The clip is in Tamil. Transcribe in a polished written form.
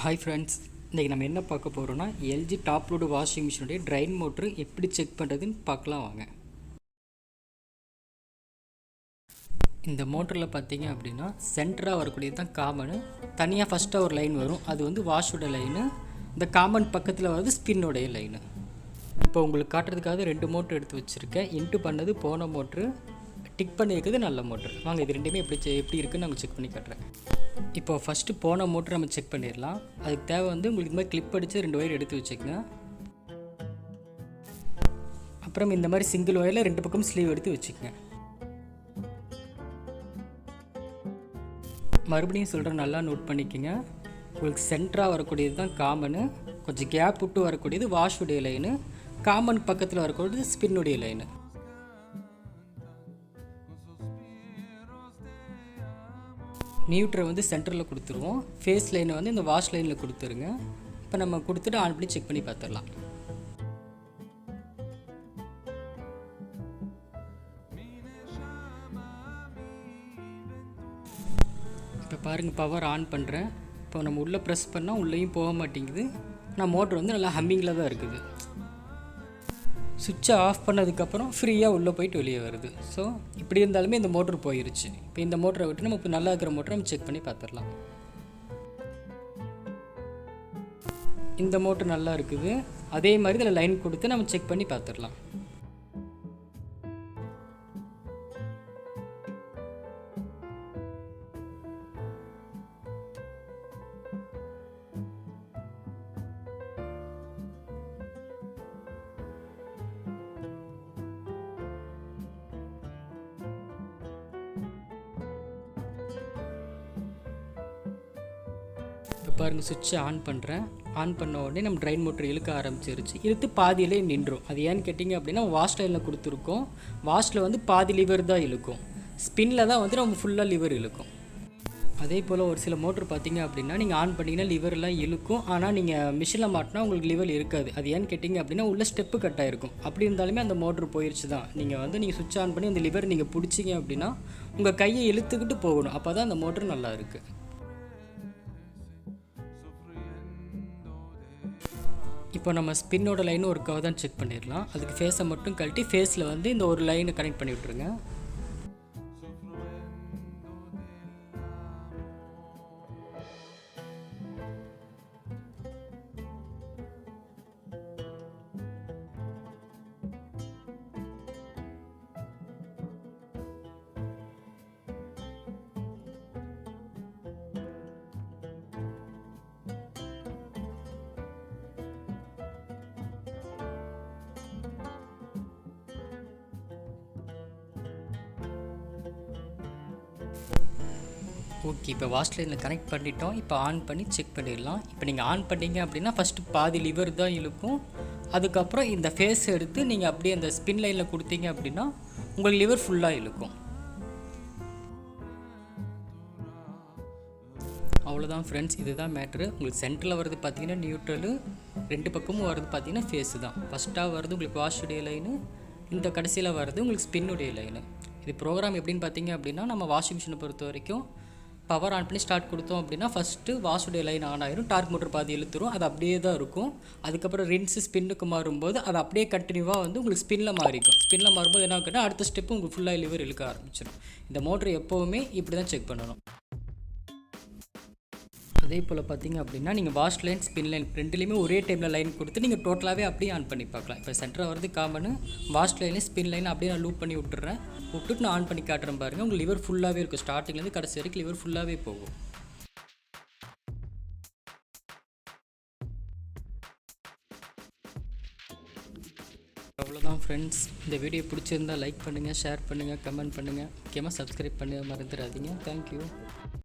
ஹாய் ஃப்ரெண்ட்ஸ், இன்றைக்கி நம்ம என்ன பார்க்க போகிறோன்னா எல்ஜி டாப் லோடு வாஷிங் மிஷினுடைய ட்ரைன் மோட்ரு எப்படி செக் பண்ணுறதுன்னு பார்க்கலாம் வாங்க. இந்த மோட்டரில் பார்த்தீங்க அப்படின்னா சென்டராக வரக்கூடியது தான் காமனு. தனியாக ஃபஸ்ட்டாக ஒரு லைன் வரும், அது வந்து வாஷோட லைனு. இந்த காமன் பக்கத்தில் வர்றது ஸ்பின்னோடைய லைனு. இப்போ உங்களுக்கு காட்டுறதுக்காக 2 மோட்ரு எடுத்து வச்சுருக்கேன். இன்ட்டு பண்ணது போன மோட்ரு, டிக் பண்ணியிருக்குது நல்ல மோட்ரு. வாங்க இது ரெண்டுமே எப்படி இருக்குன்னு நாங்கள் செக் பண்ணி காட்டுறேன். இப்போ ஃபஸ்ட்டு போன மோட்ரு நம்ம செக் பண்ணிடலாம். அதுக்கு தேவை வந்து உங்களுக்கு இந்த மாதிரி கிளிப் அடித்து 2 ஒயர் எடுத்து வச்சுக்கோங்க. அப்புறம் இந்த மாதிரி சிங்கிள் ஒயரில் 2 பக்கம் ஸ்லீவ் எடுத்து வச்சுக்கோங்க. மறுபடியும் சொல்கிறேன், நல்லா நோட் பண்ணிக்கோங்க. உங்களுக்கு சென்டராக வரக்கூடியது தான் காமனு, கொஞ்சம் கேப் விட்டு வரக்கூடியது வாஷுடைய லைனு, காமன் பக்கத்தில் வரக்கூடியது ஸ்பின்னுடைய லைனு. நியூட்ரை வந்து சென்டரில் கொடுத்துருவோம், ஃபேஸ் லைனை வந்து இந்த வாஷ் லைனில் கொடுத்துருங்க. இப்போ நம்ம கொடுத்துட்டு ஆன் பண்ணி செக் பண்ணி பார்த்துடலாம். இப்போ பாருங்கள், பவர் ஆன் பண்ணுறேன். இப்போ நம்ம உள்ளே ப்ரெஸ் பண்ணால் உள்ளேயும் போக மாட்டேங்குது. ஆனால் மோட்ரு வந்து நல்லா ஹம்மிங்கில் தான் இருக்குது. சுவிட்சை ஆஃப் பண்ணதுக்கப்புறம் ஃப்ரீயாக உள்ளே போயிட்டு வெளியே வருது. ஸோ இப்படி இருந்தாலுமே இந்த மோட்ரு போயிடுச்சு. இப்போ இந்த மோட்டரை விட்டு நம்ம இப்போ நல்லா இருக்கிற மோட்டரை நம்ம செக் பண்ணி பார்த்துடலாம். இந்த மோட்ரு நல்லா இருக்குது. அதே மாதிரி இதில் லைன் கொடுத்து நம்ம செக் பண்ணி பார்த்துடலாம். இப்போ பாருங்கள், சுவிட்சை ஆன் பண்ணுறேன். ஆன் பண்ண உடனே நம்ம ட்ரைன் மோட்டர் இழுக்க ஆரம்பிச்சிருச்சு. இழுத்து பாதியிலே நின்றும். அது ஏன்னு கேட்டிங்க அப்படின்னா வாஷ் லைனில் கொடுத்துருக்கோம். வாஷில் வந்து பாதி லிவர் தான் இழுக்கும், ஸ்பின்னில் தான் வந்து நம்ம ஃபுல்லாக லிவர் இழுக்கும். அதே போல் ஒரு சில மோட்ரு பார்த்தீங்க அப்படின்னா நீங்கள் ஆன் பண்ணிங்கன்னா லிவர்லாம் இழுக்கும், ஆனால் நீங்கள் மிஷினில் மாட்டினா உங்களுக்கு லிவர் இருக்காது. அது ஏன்னு கேட்டிங்க அப்படின்னா உள்ள ஸ்டெப்பு கட் ஆகிருக்கும். அப்படி இருந்தாலுமே அந்த மோட்ரு போயிடுச்சு தான். நீங்கள் சுவிட்ச் ஆன் பண்ணி அந்த லிவர் நீங்கள் பிடிச்சிங்க அப்படின்னா உங்கள் கையை இழுத்துக்கிட்டு போகணும். அப்போ தான் அந்த மோட்ரு நல்லா இருக்குது. இப்போ நம்ம ஸ்பின்னோட லைனும் ஒர்க்காக தான் செக் பண்ணிடலாம். அதுக்கு ஃபேஸை மட்டும் கழட்டி ஃபேஸில் வந்து இந்த ஒரு லைனை கனெக்ட் பண்ணி விட்ருங்க. ஓகே, இப்போ வாஷ் லைனில் கனெக்ட் பண்ணிட்டோம். இப்போ ஆன் பண்ணி செக் பண்ணிடலாம். இப்போ நீங்கள் ஆன் பண்ணிங்க அப்படின்னா ஃபஸ்ட்டு பாதி லிவர் தான் இழுக்கும். அதுக்கப்புறம் இந்த ஃபேஸ் எடுத்து நீங்கள் அப்படியே அந்த ஸ்பின் லைனில் கொடுத்தீங்க அப்படின்னா உங்களுக்கு லிவர் ஃபுல்லாக இழுக்கும். அவ்வளோதான் ஃப்ரெண்ட்ஸ், இதுதான் மேட்ரு. உங்களுக்கு சென்டரில் வர்றது பார்த்தீங்கன்னா நியூட்ரலு, 2 பக்கமும் வர்றது பார்த்தீங்கன்னா ஃபேஸு தான். ஃபஸ்ட்டாக வர்றது உங்களுக்கு வாஷுடைய லைனு, இந்த கடைசியில் வர்றது உங்களுக்கு ஸ்பின்னுடைய லைனு. இது ப்ரோக்ராம் எப்படின்னு பார்த்தீங்க அப்படின்னா நம்ம வாஷிங் மிஷினை பொறுத்த வரைக்கும் பவர் ஆன் பண்ணி ஸ்டார்ட் கொடுத்தோம் அப்படின்னா ஃபஸ்ட்டு வாஷுடைய லைன் ஆன் ஆயிரும், டார்க் மோட்டர் பாதி இழுத்துரும், அது அப்படியே தான் இருக்கும். அதுக்கப்புறம் ரின்ஸு ஸ்பின்னுக்கு மாறும்போது அது அப்படியே கண்டினியூவாக வந்து உங்களுக்கு ஸ்பின்னில் மாறிக்கும். ஸ்பின்னில் மாறும்போது என்ன ஆகுன்னா அடுத்த ஸ்டெப்பு உங்களுக்கு ஃபுல்லாக லிவர் இழுக்க ஆரம்பிச்சிடும். இந்த மோட்ரு எப்போவுமே இப்படி தான் செக் பண்ணணும். அதே போல் பார்த்தீங்க அப்படின்னா நீங்கள் வாஷ் லைன் ஸ்பின் லைன் ரெண்டுலேயுமே ஒரே டைமில் லைன் கொடுத்து நீங்கள் டோட்டலாகவே அப்படியே ஆன் பண்ணி பார்க்கலாம். இப்போ சென்டராக வரது common, wash line spin line அப்படியே நான் லூப் பண்ணி விட்டுட்டு நான் ஆன் பண்ணி காட்டுறேன் பாருங்கள். உங்களுக்கு லிவர் ஃபுல்லாகவே இருக்கும். ஸ்டார்டிங்லேருந்து கடைசி வரைக்கும் லிவர் ஃபுல்லாகவே போகும். அவ்வளோதான் ஃப்ரெண்ட்ஸ், இந்த வீடியோ பிடிச்சிருந்தால் லைக் பண்ணுங்கள், ஷேர் பண்ணுங்கள், கமெண்ட் பண்ணுங்கள், முக்கியமாக சப்ஸ்கிரைப் பண்ண மறந்துடாதீங்க. தேங்க்யூ.